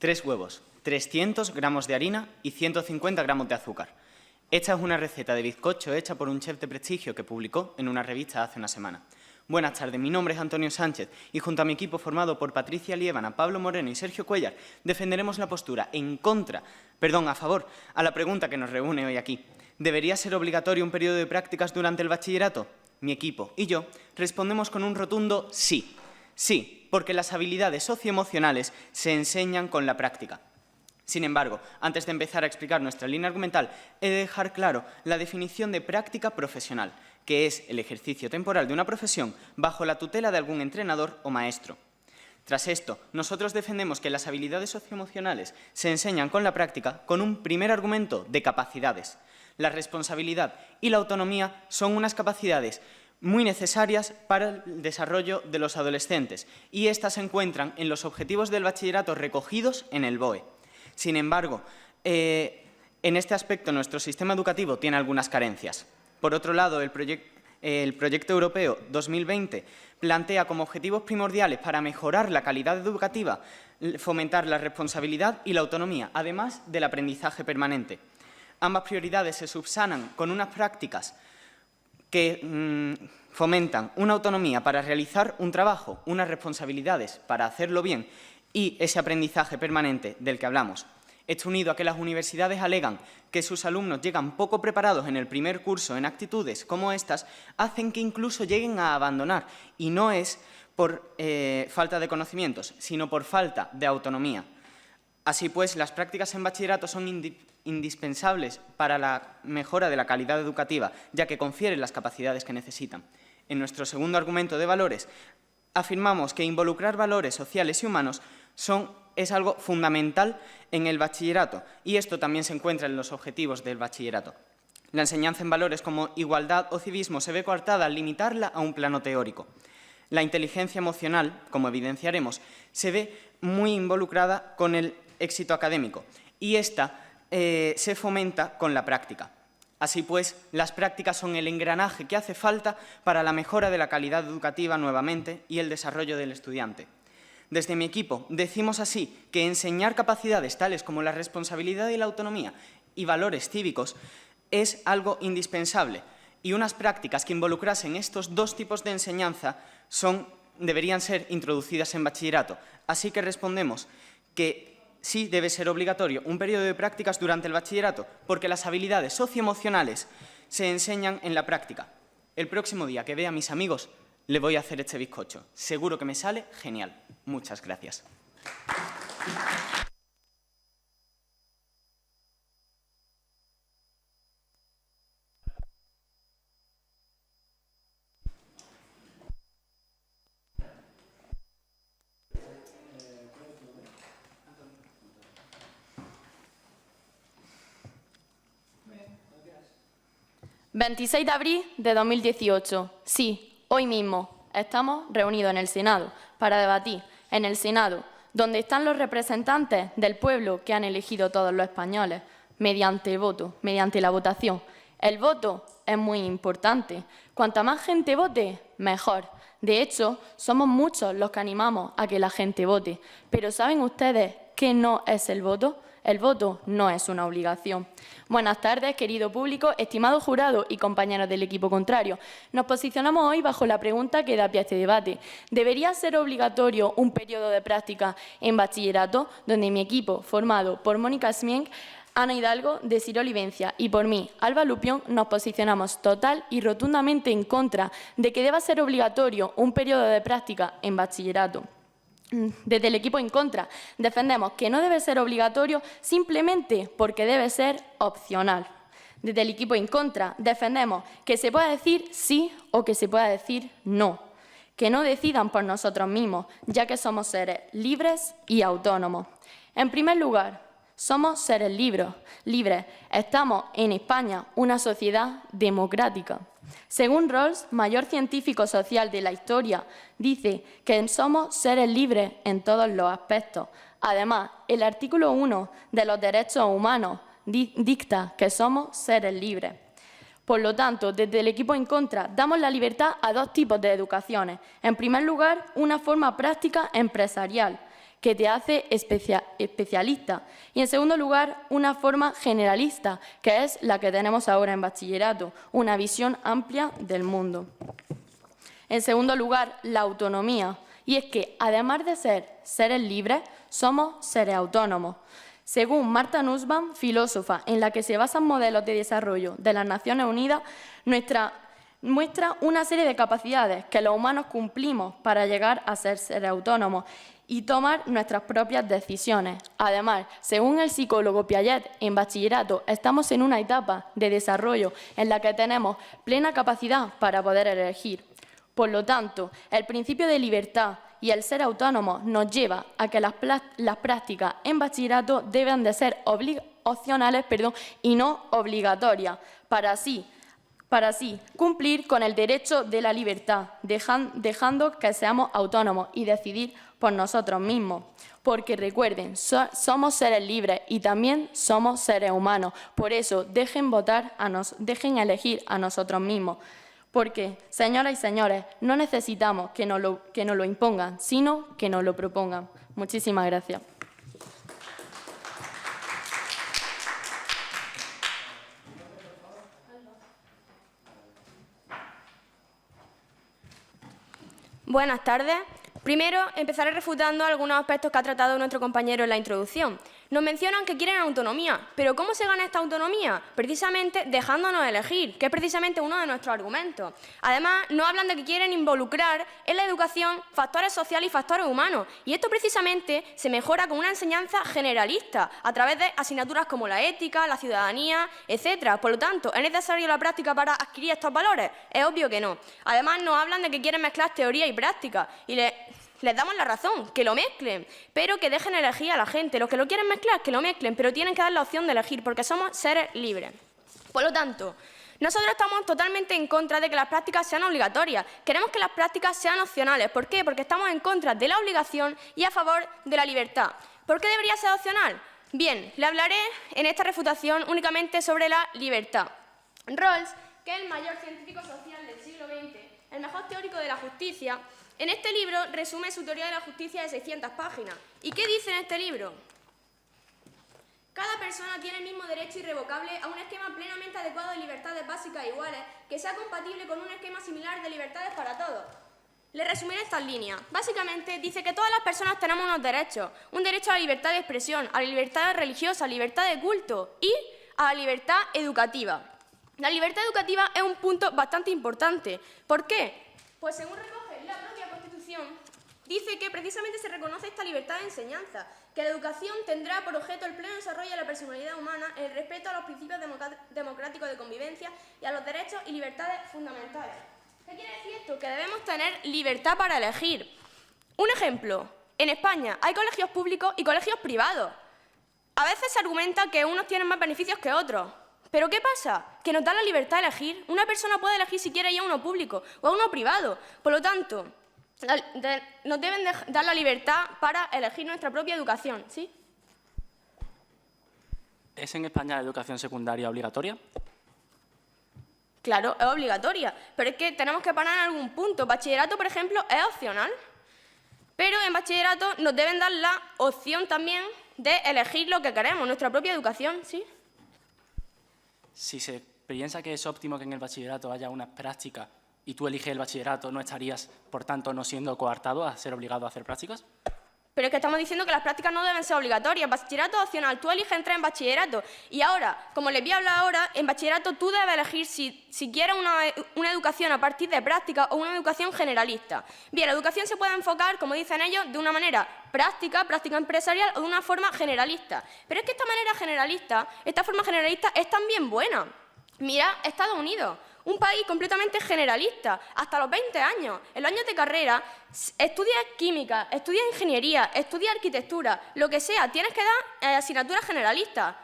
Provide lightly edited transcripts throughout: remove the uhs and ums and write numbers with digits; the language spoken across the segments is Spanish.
3 huevos, 300 gramos de harina y 150 gramos de azúcar. Esta es una receta de bizcocho hecha por un chef de prestigio que publicó en una revista hace una semana. Buenas tardes, mi nombre es Antonio Sánchez y junto a mi equipo formado por Patricia Liébana, Pablo Moreno y Sergio Cuellar defenderemos la postura a favor a la pregunta que nos reúne hoy aquí. ¿Debería ser obligatorio un periodo de prácticas durante el bachillerato? Mi equipo y yo respondemos con un rotundo sí. Sí, porque las habilidades socioemocionales se enseñan con la práctica. Sin embargo, antes de empezar a explicar nuestra línea argumental, he de dejar claro la definición de práctica profesional, que es el ejercicio temporal de una profesión bajo la tutela de algún entrenador o maestro. Tras esto, nosotros defendemos que las habilidades socioemocionales se enseñan con la práctica con un primer argumento de capacidades. La responsabilidad y la autonomía son unas capacidades muy necesarias para el desarrollo de los adolescentes y estas se encuentran en los objetivos del bachillerato recogidos en el BOE. Sin embargo, en este aspecto nuestro sistema educativo tiene algunas carencias. Por otro lado, el proyecto europeo 2020 plantea como objetivos primordiales para mejorar la calidad educativa fomentar la responsabilidad y la autonomía, además del aprendizaje permanente. Ambas prioridades se subsanan con unas prácticas que fomentan una autonomía para realizar un trabajo, unas responsabilidades para hacerlo bien y ese aprendizaje permanente del que hablamos. Esto unido a que las universidades alegan que sus alumnos llegan poco preparados en el primer curso en actitudes como estas, hacen que incluso lleguen a abandonar. Y no es por falta de conocimientos, sino por falta de autonomía. Así pues, las prácticas en bachillerato son indispensables para la mejora de la calidad educativa, ya que confieren las capacidades que necesitan. En nuestro segundo argumento de valores, afirmamos que involucrar valores sociales y humanos es algo fundamental en el bachillerato y esto también se encuentra en los objetivos del bachillerato. La enseñanza en valores como igualdad o civismo se ve coartada al limitarla a un plano teórico. La inteligencia emocional, como evidenciaremos, se ve muy involucrada con el éxito académico y esta se fomenta con la práctica. Así pues, las prácticas son el engranaje que hace falta para la mejora de la calidad educativa nuevamente y el desarrollo del estudiante. Desde mi equipo decimos así que enseñar capacidades tales como la responsabilidad y la autonomía y valores cívicos es algo indispensable y unas prácticas que involucrasen estos dos tipos de enseñanza deberían ser introducidas en bachillerato. Así que respondemos que sí debe ser obligatorio un periodo de prácticas durante el bachillerato porque las habilidades socioemocionales se enseñan en la práctica. El próximo día que vea a mis amigos le voy a hacer este bizcocho. Seguro que me sale genial. Muchas gracias. ...26 de abril de 2018. Sí, hoy mismo estamos reunidos en el Senado para debatir en el Senado, donde están los representantes del pueblo que han elegido todos los españoles, mediante el voto, mediante la votación. El voto es muy importante. Cuanta más gente vote, mejor. De hecho, somos muchos los que animamos a que la gente vote. Pero ¿saben ustedes qué no es el voto? El voto no es una obligación. Buenas tardes, querido público, estimado jurado y compañeros del equipo contrario. Nos posicionamos hoy bajo la pregunta que da pie a este debate. ¿Debería ser obligatorio un periodo de práctica en bachillerato, donde mi equipo, formado por Mónica Smienk, Ana Hidalgo, Desiree Olivencia y por mí, Alba Lupión, nos posicionamos total y rotundamente en contra de que deba ser obligatorio un periodo de práctica en bachillerato? Desde el equipo en contra, defendemos que no debe ser obligatorio simplemente porque debe ser opcional. Desde el equipo en contra, defendemos que se pueda decir sí o que se pueda decir no. Que no decidan por nosotros mismos, ya que somos seres libres y autónomos. En primer lugar, somos seres libres. Estamos en España, una sociedad democrática. Según Rawls, mayor científico social de la historia, dice que somos seres libres en todos los aspectos. Además, el artículo 1 de los derechos humanos dicta que somos seres libres. Por lo tanto, desde el equipo en contra, damos la libertad a dos tipos de educaciones. En primer lugar, una forma práctica empresarial, que te hace especialista. Y en segundo lugar, una forma generalista, que es la que tenemos ahora en bachillerato, una visión amplia del mundo. En segundo lugar, la autonomía. Y es que, además de ser seres libres, somos seres autónomos. Según Martha Nussbaum, filósofa en la que se basan modelos de desarrollo de las Naciones Unidas, muestra una serie de capacidades que los humanos cumplimos para llegar a ser seres autónomos y tomar nuestras propias decisiones. Además, según el psicólogo Piaget, en bachillerato estamos en una etapa de desarrollo en la que tenemos plena capacidad para poder elegir. Por lo tanto, el principio de libertad y el ser autónomo nos lleva a que las prácticas en bachillerato deben de ser opcionales y no obligatorias, para así cumplir con el derecho de la libertad, dejando que seamos autónomos y decidir por nosotros mismos. Porque recuerden, somos seres libres y también somos seres humanos. Por eso, dejen elegir a nosotros mismos. Porque, señoras y señores, no necesitamos que nos lo impongan, sino que nos lo propongan. Muchísimas gracias. Buenas tardes. Primero, empezaré refutando algunos aspectos que ha tratado nuestro compañero en la introducción. Nos mencionan que quieren autonomía, pero ¿cómo se gana esta autonomía? Precisamente dejándonos elegir, que es precisamente uno de nuestros argumentos. Además, nos hablan de que quieren involucrar en la educación factores sociales y factores humanos, y esto precisamente se mejora con una enseñanza generalista, a través de asignaturas como la ética, la ciudadanía, etc. Por lo tanto, ¿es necesaria la práctica para adquirir estos valores? Es obvio que no. Además, nos hablan de que quieren mezclar teoría y práctica, y les damos la razón, que lo mezclen, pero que dejen elegir a la gente. Los que lo quieren mezclar, que lo mezclen, pero tienen que dar la opción de elegir, porque somos seres libres. Por lo tanto, nosotros estamos totalmente en contra de que las prácticas sean obligatorias. Queremos que las prácticas sean opcionales. ¿Por qué? Porque estamos en contra de la obligación y a favor de la libertad. ¿Por qué debería ser opcional? Bien, le hablaré en esta refutación únicamente sobre la libertad. Rawls, que es el mayor científico social del siglo XX, el mejor teórico de la justicia, en este libro resume su teoría de la justicia de 600 páginas. ¿Y qué dice en este libro? Cada persona tiene el mismo derecho irrevocable a un esquema plenamente adecuado de libertades básicas e iguales que sea compatible con un esquema similar de libertades para todos. Le resumiré estas líneas. Básicamente dice que todas las personas tenemos unos derechos. Un derecho a la libertad de expresión, a la libertad religiosa, a la libertad de culto y a la libertad educativa. La libertad educativa es un punto bastante importante. ¿Por qué? Pues según recoge la propia Constitución, dice que precisamente se reconoce esta libertad de enseñanza, que la educación tendrá por objeto el pleno desarrollo de la personalidad humana, el respeto a los principios democráticos de convivencia y a los derechos y libertades fundamentales. ¿Qué quiere decir esto? Que debemos tener libertad para elegir. Un ejemplo, en España hay colegios públicos y colegios privados. A veces se argumenta que unos tienen más beneficios que otros. ¿Pero qué pasa? Que nos da la libertad de elegir. Una persona puede elegir si quiere ir a uno público o a uno privado. Por lo tanto, nos deben dar la libertad para elegir nuestra propia educación, ¿sí? ¿Es en España la educación secundaria obligatoria? Claro, es obligatoria, pero es que tenemos que parar en algún punto. Bachillerato, por ejemplo, es opcional, pero en bachillerato nos deben dar la opción también de elegir lo que queremos, nuestra propia educación, ¿sí? Si se piensa que es óptimo que en el bachillerato haya unas prácticas y tú eliges el bachillerato, ¿no estarías, por tanto, no siendo coartado a ser obligado a hacer prácticas? Pero es que estamos diciendo que las prácticas no deben ser obligatorias. Bachillerato es opcional, tú eliges entrar en bachillerato. Y ahora, como les voy a hablar ahora, en bachillerato tú debes elegir si quieres una educación a partir de prácticas o una educación generalista. Bien, la educación se puede enfocar, como dicen ellos, de una manera práctica empresarial o de una forma generalista. Pero es que esta forma generalista es también buena. Mira, Estados Unidos. Un país completamente generalista, hasta los 20 años. En los años de carrera, estudia química, estudia ingeniería, estudia arquitectura, lo que sea, tienes que dar asignaturas generalistas.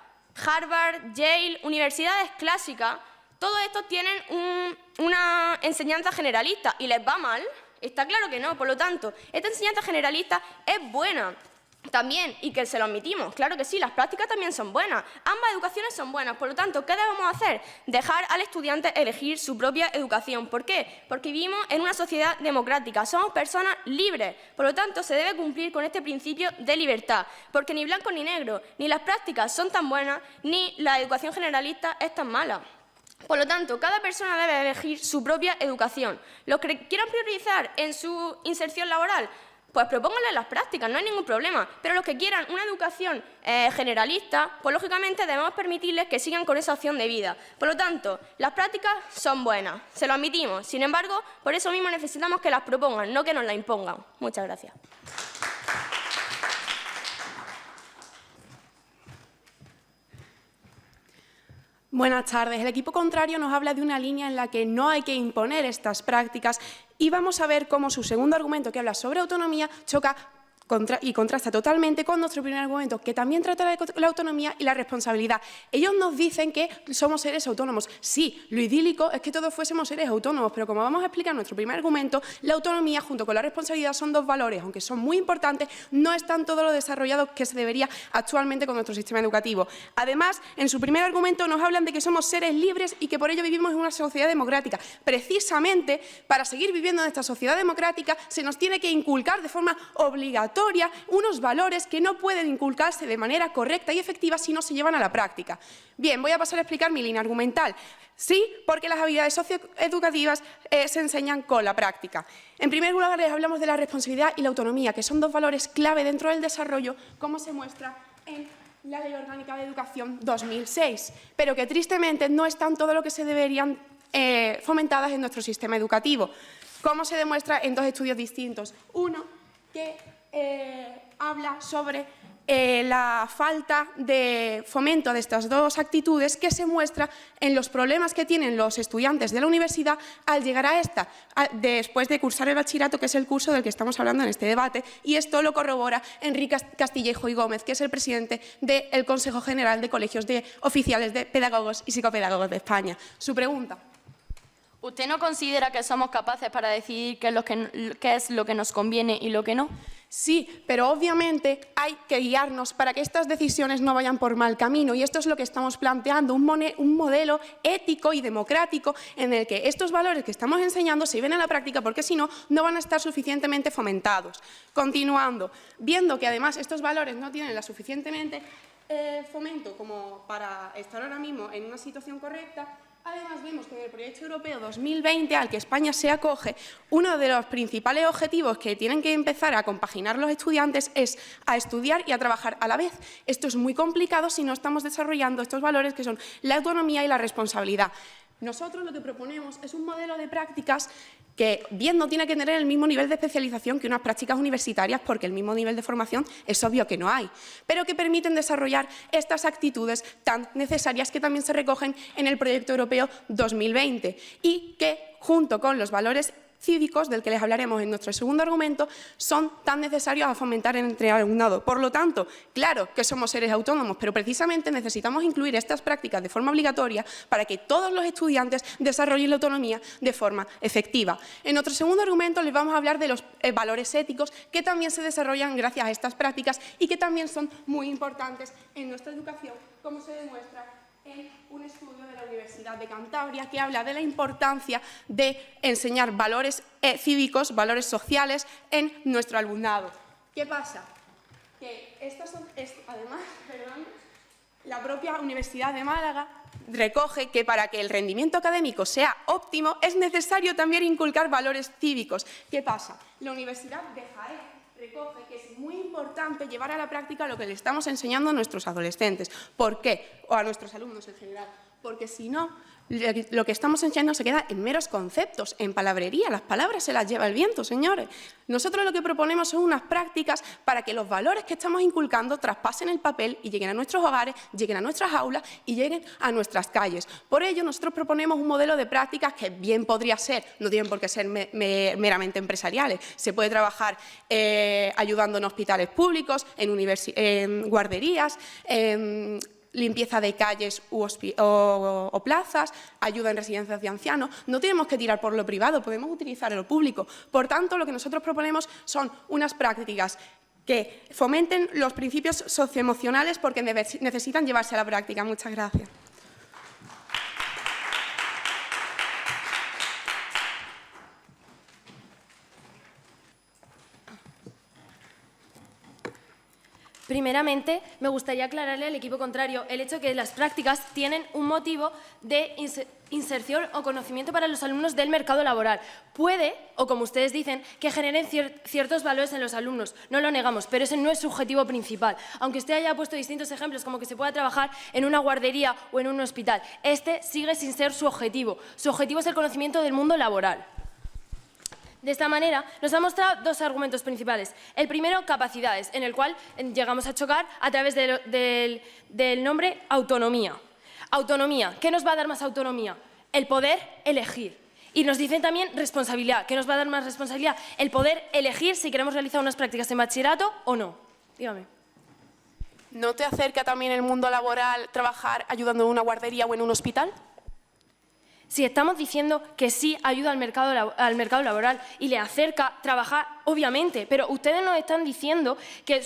Harvard, Yale, universidades clásicas, todos estos tienen una enseñanza generalista y les va mal. Está claro que no, por lo tanto, esta enseñanza generalista es buena. También, y que se lo admitimos, claro que sí, las prácticas también son buenas, ambas educaciones son buenas, por lo tanto, ¿qué debemos hacer? Dejar al estudiante elegir su propia educación. ¿Por qué? Porque vivimos en una sociedad democrática, somos personas libres, por lo tanto, se debe cumplir con este principio de libertad, porque ni blanco ni negro, ni las prácticas son tan buenas, ni la educación generalista es tan mala. Por lo tanto, cada persona debe elegir su propia educación. Los que quieran priorizar en su inserción laboral, pues propónganle las prácticas, no hay ningún problema. Pero los que quieran una educación generalista, pues lógicamente debemos permitirles que sigan con esa opción de vida. Por lo tanto, las prácticas son buenas, se lo admitimos. Sin embargo, por eso mismo necesitamos que las propongan, no que nos las impongan. Muchas gracias. Buenas tardes. El equipo contrario nos habla de una línea en la que no hay que imponer estas prácticas y vamos a ver cómo su segundo argumento, que habla sobre autonomía, choca y contrasta totalmente con nuestro primer argumento, que también trata de la autonomía y la responsabilidad. Ellos nos dicen que somos seres autónomos. Sí, lo idílico es que todos fuésemos seres autónomos, pero como vamos a explicar en nuestro primer argumento, la autonomía junto con la responsabilidad son dos valores, aunque son muy importantes, no están todo lo desarrollados que se debería actualmente con nuestro sistema educativo. Además, en su primer argumento nos hablan de que somos seres libres y que por ello vivimos en una sociedad democrática. Precisamente, para seguir viviendo en esta sociedad democrática, se nos tiene que inculcar de forma obligatoria unos valores que no pueden inculcarse de manera correcta y efectiva si no se llevan a la práctica. Bien, voy a pasar a explicar mi línea argumental. Sí, porque las habilidades socioeducativas se enseñan con la práctica. En primer lugar, les hablamos de la responsabilidad y la autonomía, que son dos valores clave dentro del desarrollo, como se muestra en la Ley Orgánica de Educación 2006, pero que tristemente no están todo lo que se deberían fomentadas en nuestro sistema educativo, como se demuestra en dos estudios distintos. Uno, que habla sobre la falta de fomento de estas dos actitudes que se muestra en los problemas que tienen los estudiantes de la universidad al llegar a esta, después de cursar el bachillerato, que es el curso del que estamos hablando en este debate, y esto lo corrobora Enrique Castillejo y Gómez, que es el presidente del Consejo General de Colegios de Oficiales de Pedagogos y Psicopedagogos de España. Su pregunta. ¿Usted no considera que somos capaces para decidir qué es lo que nos conviene y lo que no? Sí, pero obviamente hay que guiarnos para que estas decisiones no vayan por mal camino y esto es lo que estamos planteando, un modelo ético y democrático en el que estos valores que estamos enseñando se lleven a la práctica porque si no, no van a estar suficientemente fomentados. Continuando, viendo que además estos valores no tienen la suficientemente fomento como para estar ahora mismo en una situación correcta. Además, vemos que en el proyecto europeo 2020, al que España se acoge, uno de los principales objetivos que tienen que empezar a compaginar los estudiantes es a estudiar y a trabajar a la vez. Esto es muy complicado si no estamos desarrollando estos valores que son la autonomía y la responsabilidad. Nosotros lo que proponemos es un modelo de prácticas que bien no tiene que tener el mismo nivel de especialización que unas prácticas universitarias, porque el mismo nivel de formación es obvio que no hay, pero que permiten desarrollar estas actitudes tan necesarias que también se recogen en el proyecto europeo 2020 y que, junto con los valores cívicos, del que les hablaremos en nuestro segundo argumento, son tan necesarios a fomentar entre el alumnado. Por lo tanto, claro que somos seres autónomos, pero precisamente necesitamos incluir estas prácticas de forma obligatoria para que todos los estudiantes desarrollen la autonomía de forma efectiva. En nuestro segundo argumento les vamos a hablar de los valores éticos que también se desarrollan gracias a estas prácticas y que también son muy importantes en nuestra educación, como se demuestra en un estudio de la Universidad de Cantabria que habla de la importancia de enseñar valores cívicos, valores sociales en nuestro alumnado. ¿Qué pasa? Que además, la propia Universidad de Málaga recoge que para que el rendimiento académico sea óptimo es necesario también inculcar valores cívicos. ¿Qué pasa? La Universidad de Jaén recoge que es muy importante llevar a la práctica lo que le estamos enseñando a nuestros adolescentes. ¿Por qué? O a nuestros alumnos en general. Porque si no, lo que estamos enseñando se queda en meros conceptos, en palabrería. Las palabras se las lleva el viento, señores. Nosotros lo que proponemos son unas prácticas para que los valores que estamos inculcando traspasen el papel y lleguen a nuestros hogares, lleguen a nuestras aulas y lleguen a nuestras calles. Por ello, nosotros proponemos un modelo de prácticas que bien podría ser, no tienen por qué ser meramente empresariales. Se puede trabajar ayudando en hospitales públicos, en guarderías, limpieza de calles o plazas, ayuda en residencias de ancianos. No tenemos que tirar por lo privado, podemos utilizar lo público. Por tanto, lo que nosotros proponemos son unas prácticas que fomenten los principios socioemocionales porque necesitan llevarse a la práctica. Muchas gracias. Primeramente, me gustaría aclararle al equipo contrario el hecho de que las prácticas tienen un motivo de inserción o conocimiento para los alumnos del mercado laboral. Puede, o como ustedes dicen, que generen ciertos valores en los alumnos, no lo negamos, pero ese no es su objetivo principal. Aunque usted haya puesto distintos ejemplos, como que se pueda trabajar en una guardería o en un hospital, este sigue sin ser su objetivo. Su objetivo es el conocimiento del mundo laboral. De esta manera, nos ha mostrado dos argumentos principales. El primero, capacidades, en el cual llegamos a chocar a través del nombre autonomía. Autonomía, ¿qué nos va a dar más autonomía? El poder elegir. Y nos dicen también responsabilidad, ¿qué nos va a dar más responsabilidad? El poder elegir si queremos realizar unas prácticas en bachillerato o no. Dígame. ¿No te acerca también el mundo laboral trabajar ayudando en una guardería o en un hospital? Si estamos diciendo que sí ayuda al mercado laboral y le acerca trabajar, obviamente, pero ustedes nos están diciendo que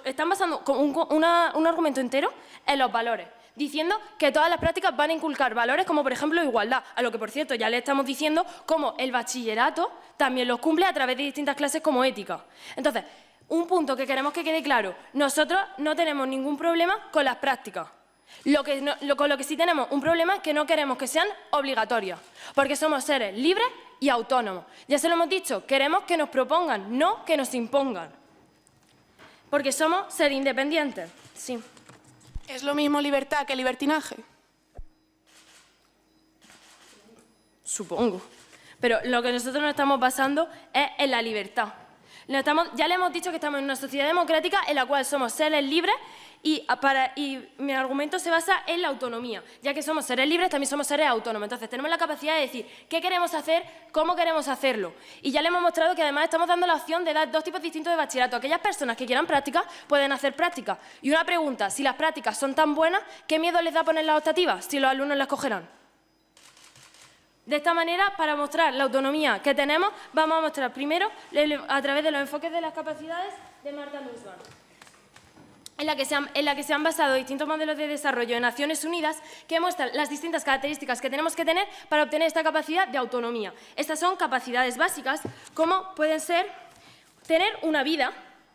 están basando un argumento entero en los valores, diciendo que todas las prácticas van a inculcar valores como, por ejemplo, igualdad, a lo que, por cierto, ya le estamos diciendo cómo el bachillerato también los cumple a través de distintas clases como ética. Entonces, un punto que queremos que quede claro, nosotros no tenemos ningún problema con las prácticas. Con lo que sí tenemos un problema es que no queremos que sean obligatorias, porque somos seres libres y autónomos. Ya se lo hemos dicho, queremos que nos propongan, no que nos impongan, porque somos seres independientes. Sí. ¿Es lo mismo libertad que libertinaje? Supongo. Pero lo que nosotros nos estamos basando es en la libertad. Ya le hemos dicho que estamos en una sociedad democrática en la cual somos seres libres y mi argumento se basa en la autonomía. Ya que somos seres libres, también somos seres autónomos. Entonces, tenemos la capacidad de decir qué queremos hacer, cómo queremos hacerlo. Y ya le hemos mostrado que además estamos dando la opción de dar dos tipos distintos de bachillerato. Aquellas personas que quieran prácticas pueden hacer prácticas. Y una pregunta, si las prácticas son tan buenas, ¿qué miedo les da poner las optativas si los alumnos las cogerán? De esta manera, para mostrar la autonomía que tenemos, vamos a mostrar primero a través de los enfoques de las capacidades de Martha Nussbaum, en la que se han basado distintos modelos de desarrollo en Naciones Unidas que muestran las distintas características que tenemos que tener para obtener esta capacidad de autonomía. Estas son capacidades básicas, como pueden ser tener una vida,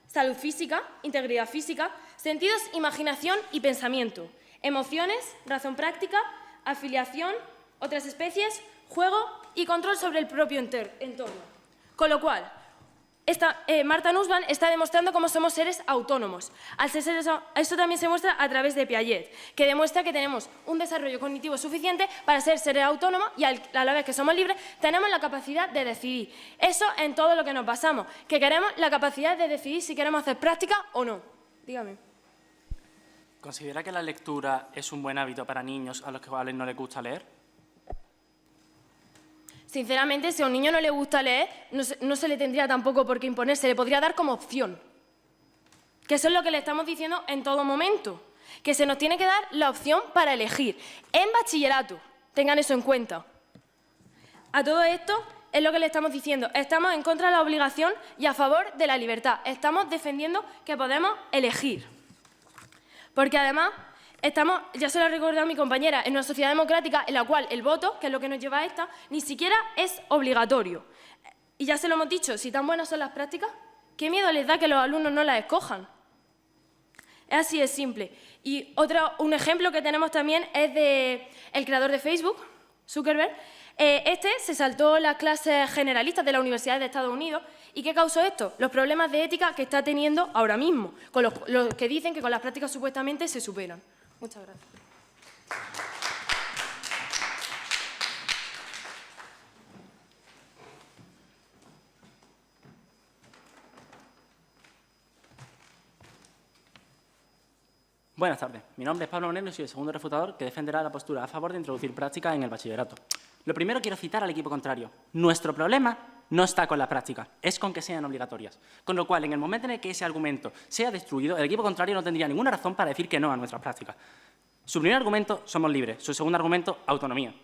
salud física, integridad física, sentidos, imaginación y pensamiento, emociones, razón práctica, afiliación, otras especies, juego y control sobre el propio entorno. Con lo cual, Martha Nussbaum está demostrando cómo somos seres autónomos. Esto también se muestra a través de Piaget, que demuestra que tenemos un desarrollo cognitivo suficiente para ser seres autónomos y a la vez que somos libres, tenemos la capacidad de decidir. Eso en todo lo que nos basamos, que queremos la capacidad de decidir si queremos hacer práctica o no. Dígame. ¿Considera que la lectura es un buen hábito para niños a los cuales no les gusta leer? Sinceramente, si a un niño no le gusta leer, no se le tendría tampoco por qué imponer, se le podría dar como opción. Que eso es lo que le estamos diciendo en todo momento, que se nos tiene que dar la opción para elegir. En bachillerato, tengan eso en cuenta. A todo esto es lo que le estamos diciendo, estamos en contra de la obligación y a favor de la libertad. Estamos defendiendo que podemos elegir. Porque además, ya se lo ha recordado mi compañera, en una sociedad democrática en la cual el voto, que es lo que nos lleva a esta, ni siquiera es obligatorio. Y ya se lo hemos dicho, si tan buenas son las prácticas, ¿qué miedo les da que los alumnos no las escojan? Es así de simple. Y un ejemplo que tenemos también es del creador de Facebook, Zuckerberg. Se saltó las clases generalistas de la Universidad de Estados Unidos. ¿Y qué causó esto? Los problemas de ética que está teniendo ahora mismo, con los que dicen que con las prácticas supuestamente se superan. Muchas gracias. Buenas tardes. Mi nombre es Pablo Monero y soy el segundo refutador que defenderá la postura a favor de introducir prácticas en el bachillerato. Lo primero quiero citar al equipo contrario. Nuestro problema no está con las prácticas, es con que sean obligatorias. Con lo cual, en el momento en el que ese argumento sea destruido, el equipo contrario no tendría ninguna razón para decir que no a nuestras prácticas. Su primer argumento, somos libres. Su segundo argumento, autonomía.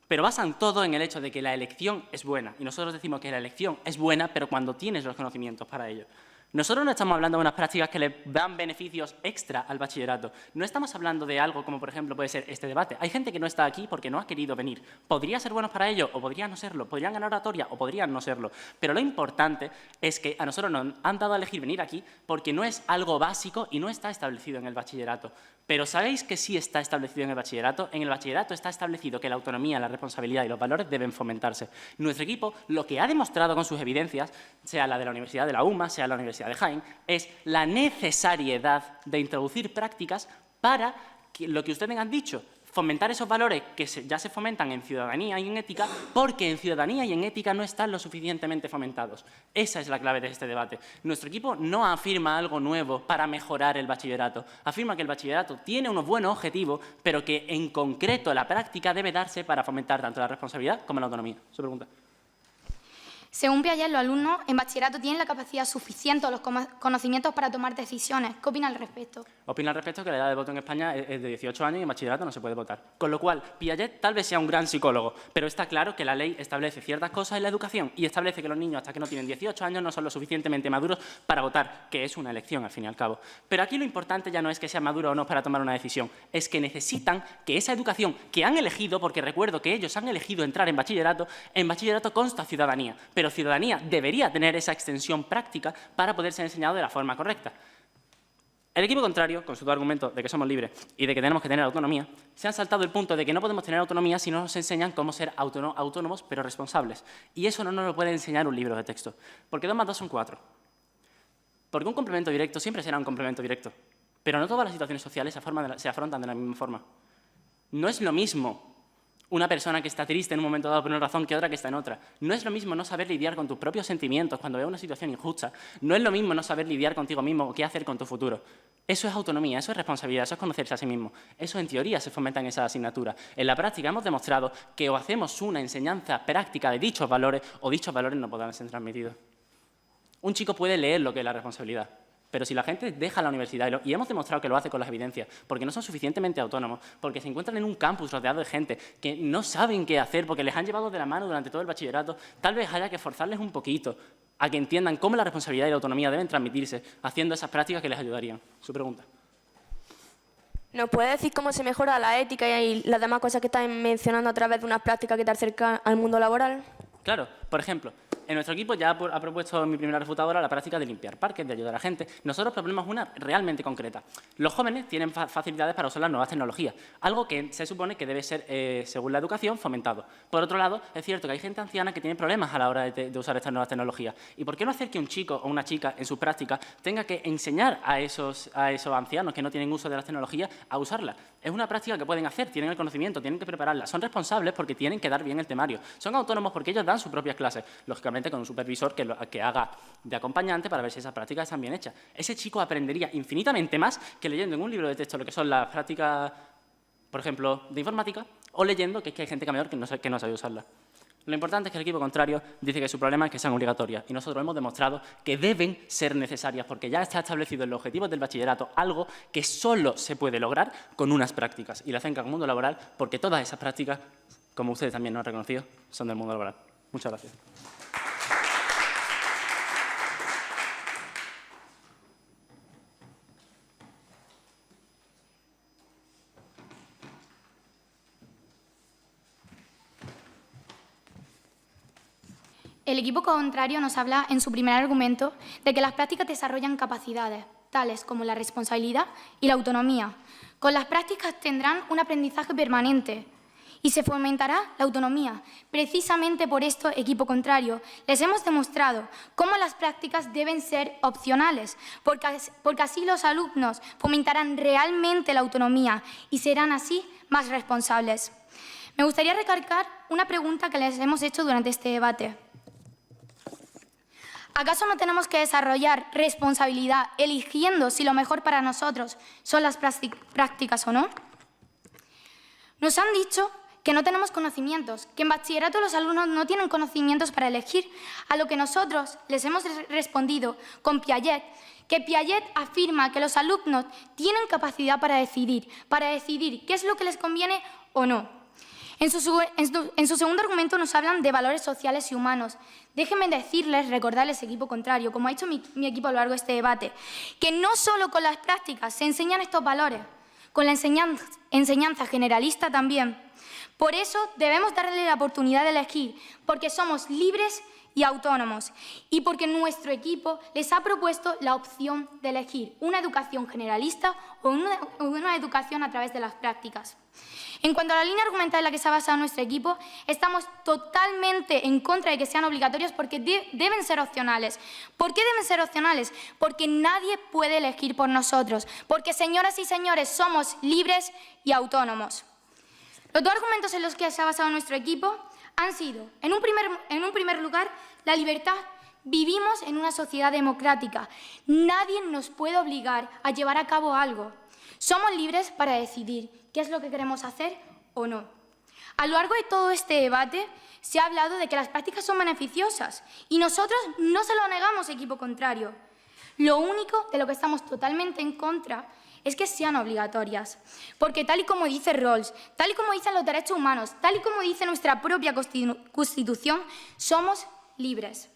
Pero basan todo en el hecho de que la elección es buena. Y nosotros decimos que la elección es buena, pero cuando tienes los conocimientos para ello. Nosotros no estamos hablando de unas prácticas que le dan beneficios extra al bachillerato. No estamos hablando de algo como, por ejemplo, puede ser este debate. Hay gente que no está aquí porque no ha querido venir. Podría ser buenos para ellos o podría no serlo. Podrían ganar oratoria o podrían no serlo. Pero lo importante es que a nosotros nos han dado a elegir venir aquí porque no es algo básico y no está establecido en el bachillerato. Pero ¿sabéis que sí está establecido en el bachillerato? En el bachillerato está establecido que la autonomía, la responsabilidad y los valores deben fomentarse. Nuestro equipo lo que ha demostrado con sus evidencias, sea la de la Universidad de la UMA, sea la Universidad de Jaén, es la necesariedad de introducir prácticas para que, lo que ustedes han dicho, fomentar esos valores que ya se fomentan en ciudadanía y en ética, porque en ciudadanía y en ética no están lo suficientemente fomentados. Esa es la clave de este debate. Nuestro equipo no afirma algo nuevo para mejorar el bachillerato. Afirma que el bachillerato tiene unos buenos objetivos, pero que en concreto la práctica debe darse para fomentar tanto la responsabilidad como la autonomía. Su pregunta. Según Piaget, los alumnos en bachillerato tienen la capacidad suficiente o los conocimientos para tomar decisiones. ¿Qué opina al respecto? Opina al respecto que la edad de voto en España es de 18 años y en bachillerato no se puede votar. Con lo cual, Piaget tal vez sea un gran psicólogo, pero está claro que la ley establece ciertas cosas en la educación y establece que los niños hasta que no tienen 18 años no son lo suficientemente maduros para votar, que es una elección al fin y al cabo. Pero aquí lo importante ya no es que sean maduros o no para tomar una decisión, es que necesitan que esa educación que han elegido, porque recuerdo que ellos han elegido entrar en bachillerato consta ciudadanía, pero ciudadanía debería tener esa extensión práctica para poder ser enseñado de la forma correcta. El equipo contrario, con su argumento de que somos libres y de que tenemos que tener autonomía, se han saltado el punto de que no podemos tener autonomía si no nos enseñan cómo ser autónomos pero responsables. Y eso no nos lo puede enseñar un libro de texto, porque 2 más 2 son 4. Porque un complemento directo siempre será un complemento directo, pero no todas las situaciones sociales se afrontan de la misma forma. No es lo mismo una persona que está triste en un momento dado por una razón que otra que está en otra. No es lo mismo no saber lidiar con tus propios sentimientos cuando veas una situación injusta. No es lo mismo no saber lidiar contigo mismo o qué hacer con tu futuro. Eso es autonomía, eso es responsabilidad, eso es conocerse a sí mismo. Eso en teoría se fomenta en esa asignatura. En la práctica hemos demostrado que o hacemos una enseñanza práctica de dichos valores o dichos valores no puedan ser transmitidos. Un chico puede leer lo que es la responsabilidad, pero si la gente deja la universidad, y hemos demostrado que lo hace con las evidencias, porque no son suficientemente autónomos, porque se encuentran en un campus rodeado de gente que no saben qué hacer, porque les han llevado de la mano durante todo el bachillerato, tal vez haya que forzarles un poquito a que entiendan cómo la responsabilidad y la autonomía deben transmitirse haciendo esas prácticas que les ayudarían. Su pregunta. ¿Nos puede decir cómo se mejora la ética y las demás cosas que están mencionando a través de unas prácticas que te acercan al mundo laboral? Claro, por ejemplo, en nuestro equipo ya ha propuesto mi primera refutadora la práctica de limpiar parques, de ayudar a gente. Nosotros proponemos una realmente concreta. Los jóvenes tienen facilidades para usar las nuevas tecnologías, algo que se supone que debe ser, según la educación, fomentado. Por otro lado, es cierto que hay gente anciana que tiene problemas a la hora de usar estas nuevas tecnologías. ¿Y por qué no hacer que un chico o una chica en su práctica tenga que enseñar a esos ancianos que no tienen uso de las tecnologías a usarlas? Es una práctica que pueden hacer, tienen el conocimiento, tienen que prepararla. Son responsables porque tienen que dar bien el temario. Son autónomos porque ellos dan sus propias clases, lógicamente con un supervisor que haga de acompañante para ver si esas prácticas están bien hechas. Ese chico aprendería infinitamente más que leyendo en un libro de texto lo que son las prácticas, por ejemplo, de informática, o leyendo que es que hay gente mayor que no sabe usarla. Lo importante es que el equipo contrario dice que su problema es que sean obligatorias y nosotros hemos demostrado que deben ser necesarias porque ya está establecido en los objetivos del bachillerato algo que solo se puede lograr con unas prácticas y la acerca al mundo laboral porque todas esas prácticas, como ustedes también nos han reconocido, son del mundo laboral. Muchas gracias. El equipo contrario nos habla en su primer argumento de que las prácticas desarrollan capacidades, tales como la responsabilidad y la autonomía. Con las prácticas tendrán un aprendizaje permanente y se fomentará la autonomía. Precisamente por esto, equipo contrario, les hemos demostrado cómo las prácticas deben ser opcionales, porque así los alumnos fomentarán realmente la autonomía y serán así más responsables. Me gustaría recalcar una pregunta que les hemos hecho durante este debate. ¿Acaso no tenemos que desarrollar responsabilidad eligiendo si lo mejor para nosotros son las prácticas o no? Nos han dicho que no tenemos conocimientos, que en bachillerato los alumnos no tienen conocimientos para elegir, a lo que nosotros les hemos respondido con Piaget, que Piaget afirma que los alumnos tienen capacidad para decidir qué es lo que les conviene o no. En su segundo argumento nos hablan de valores sociales y humanos. Déjenme decirles, recordarles, equipo contrario, como ha hecho mi equipo a lo largo de este debate, que no solo con las prácticas se enseñan estos valores, con la enseñanza generalista también. Por eso debemos darle la oportunidad de elegir, porque somos libres y autónomos, y porque nuestro equipo les ha propuesto la opción de elegir una educación generalista o una educación a través de las prácticas. En cuanto a la línea argumental en la que se ha basado nuestro equipo, estamos totalmente en contra de que sean obligatorios porque deben ser opcionales. ¿Por qué deben ser opcionales? Porque nadie puede elegir por nosotros, porque, señoras y señores, somos libres y autónomos. Los dos argumentos en los que se ha basado nuestro equipo han sido, en un primer lugar, la libertad. Vivimos en una sociedad democrática. Nadie nos puede obligar a llevar a cabo algo. Somos libres para decidir qué es lo que queremos hacer o no. A lo largo de todo este debate se ha hablado de que las prácticas son beneficiosas y nosotros no se lo negamos, equipo contrario. Lo único de lo que estamos totalmente en contra es que sean obligatorias, porque tal y como dice Rawls, tal y como dicen los derechos humanos, tal y como dice nuestra propia Constitución, somos libres.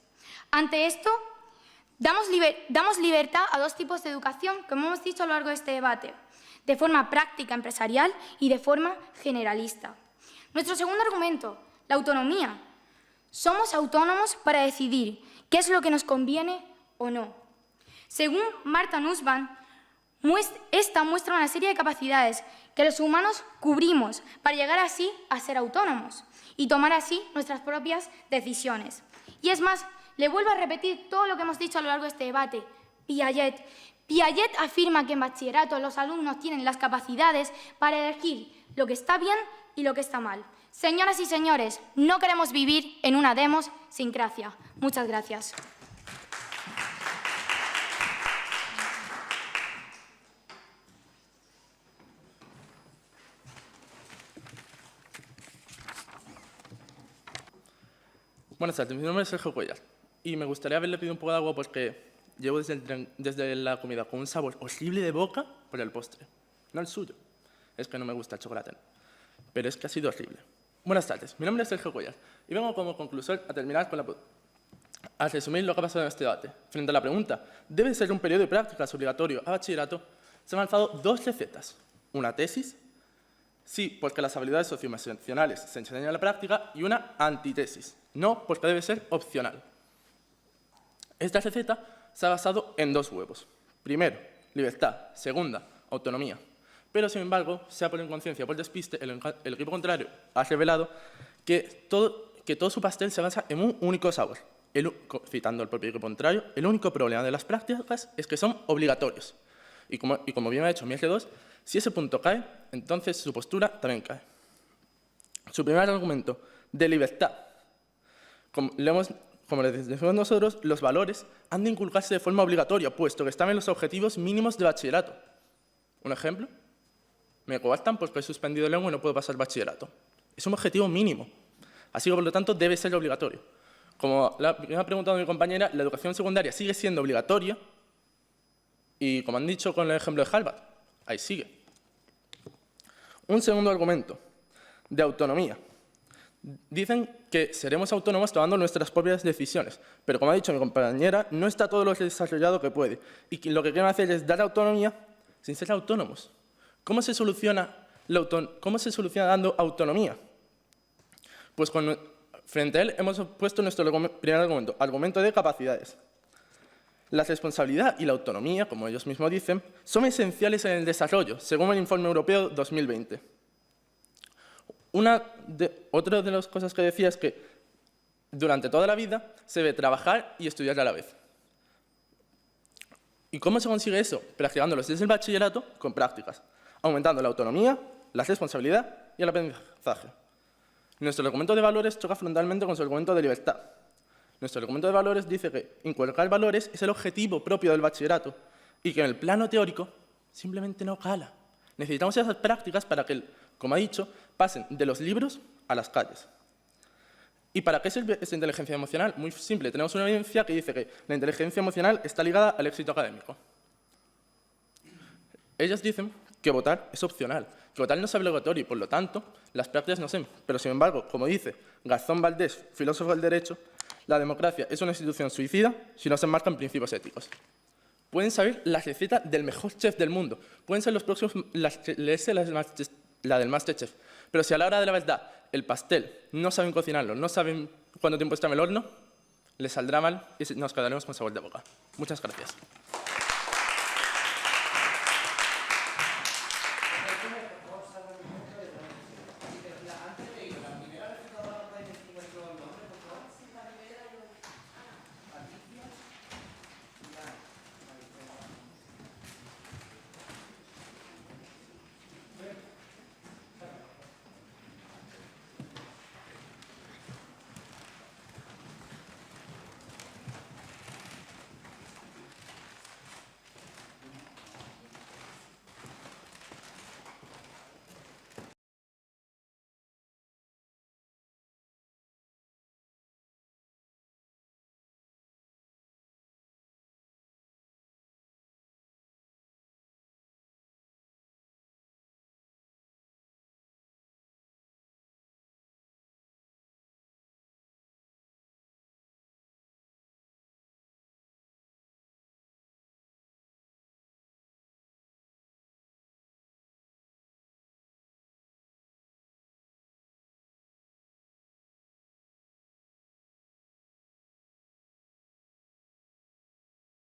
Ante esto, damos libertad a dos tipos de educación, como hemos dicho a lo largo de este debate, de forma práctica empresarial y de forma generalista. Nuestro segundo argumento, la autonomía. Somos autónomos para decidir qué es lo que nos conviene o no. Según Martha Nussbaum, esta muestra una serie de capacidades que los humanos cubrimos para llegar así a ser autónomos y tomar así nuestras propias decisiones. Y es más, le vuelvo a repetir todo lo que hemos dicho a lo largo de este debate. Piaget afirma que en bachillerato los alumnos tienen las capacidades para elegir lo que está bien y lo que está mal. Señoras y señores, no queremos vivir en una demosincracia. Muchas gracias. Buenas tardes, mi nombre es Sergio Cuellar y me gustaría haberle pedido un poco de agua porque llevo desde la comida con un sabor horrible de boca por el postre. No el suyo, es que no me gusta el chocolate, pero es que ha sido horrible. Buenas tardes, mi nombre es Sergio Cuellar y vengo como conclusor a resumir lo que ha pasado en este debate. Frente a la pregunta, ¿debe ser un periodo de prácticas obligatorio a bachillerato? Se me han lanzado dos recetas. Una tesis, sí, porque las habilidades socioemocionales se enseñan en la práctica, y una antitesis, no, porque debe ser opcional. Esta receta se ha basado en dos huevos. Primero, libertad. Segunda, autonomía. Pero, sin embargo, sea por inconsciencia o por despiste, el equipo contrario ha revelado que todo su pastel se basa en un único sabor. Citando al propio equipo contrario, el único problema de las prácticas es que son obligatorios. Y como bien ha hecho mi R2, si ese punto cae, entonces su postura también cae. Su primer argumento, de libertad. Como les decimos nosotros, los valores han de inculcarse de forma obligatoria, puesto que están en los objetivos mínimos de bachillerato. ¿Un ejemplo? Me coartan porque he suspendido lengua y no puedo pasar bachillerato. Es un objetivo mínimo, así que por lo tanto debe ser obligatorio. Como me ha preguntado mi compañera, la educación secundaria sigue siendo obligatoria y, como han dicho con el ejemplo de Harvard, ahí sigue. Un segundo argumento, de autonomía. Dicen que seremos autónomos tomando nuestras propias decisiones, pero como ha dicho mi compañera, no está todo lo desarrollado que puede. Y lo que quieren hacer es dar autonomía sin ser autónomos. ¿Cómo se soluciona dando autonomía? Pues frente a él hemos puesto nuestro primer argumento de capacidades. La responsabilidad y la autonomía, como ellos mismos dicen, son esenciales en el desarrollo, según el Informe Europeo 2020. Otra de las cosas que decía es que durante toda la vida se debe trabajar y estudiar a la vez. ¿Y cómo se consigue eso? Practicándolos desde el bachillerato con prácticas, aumentando la autonomía, la responsabilidad y el aprendizaje. Nuestro argumento de valores choca frontalmente con su argumento de libertad. Nuestro argumento de valores dice que inculcar valores es el objetivo propio del bachillerato y que en el plano teórico simplemente no cala. Necesitamos esas prácticas para que, como ha dicho, pasen de los libros a las calles. ¿Y para qué sirve esa inteligencia emocional? Muy simple, tenemos una evidencia que dice que la inteligencia emocional está ligada al éxito académico. Ellos dicen que votar es opcional, Total no es obligatorio y, por lo tanto, las prácticas no sé. Pero, sin embargo, como dice Garzón Valdés, filósofo del derecho, la democracia es una institución suicida si no se enmarca en principios éticos. Pueden saber la receta del mejor chef del mundo, pueden ser los próximos, leerse la del Masterchef, pero si a la hora de la verdad el pastel no saben cocinarlo, no saben cuánto tiempo está en el horno, les saldrá mal y nos quedaremos con sabor de boca. Muchas gracias.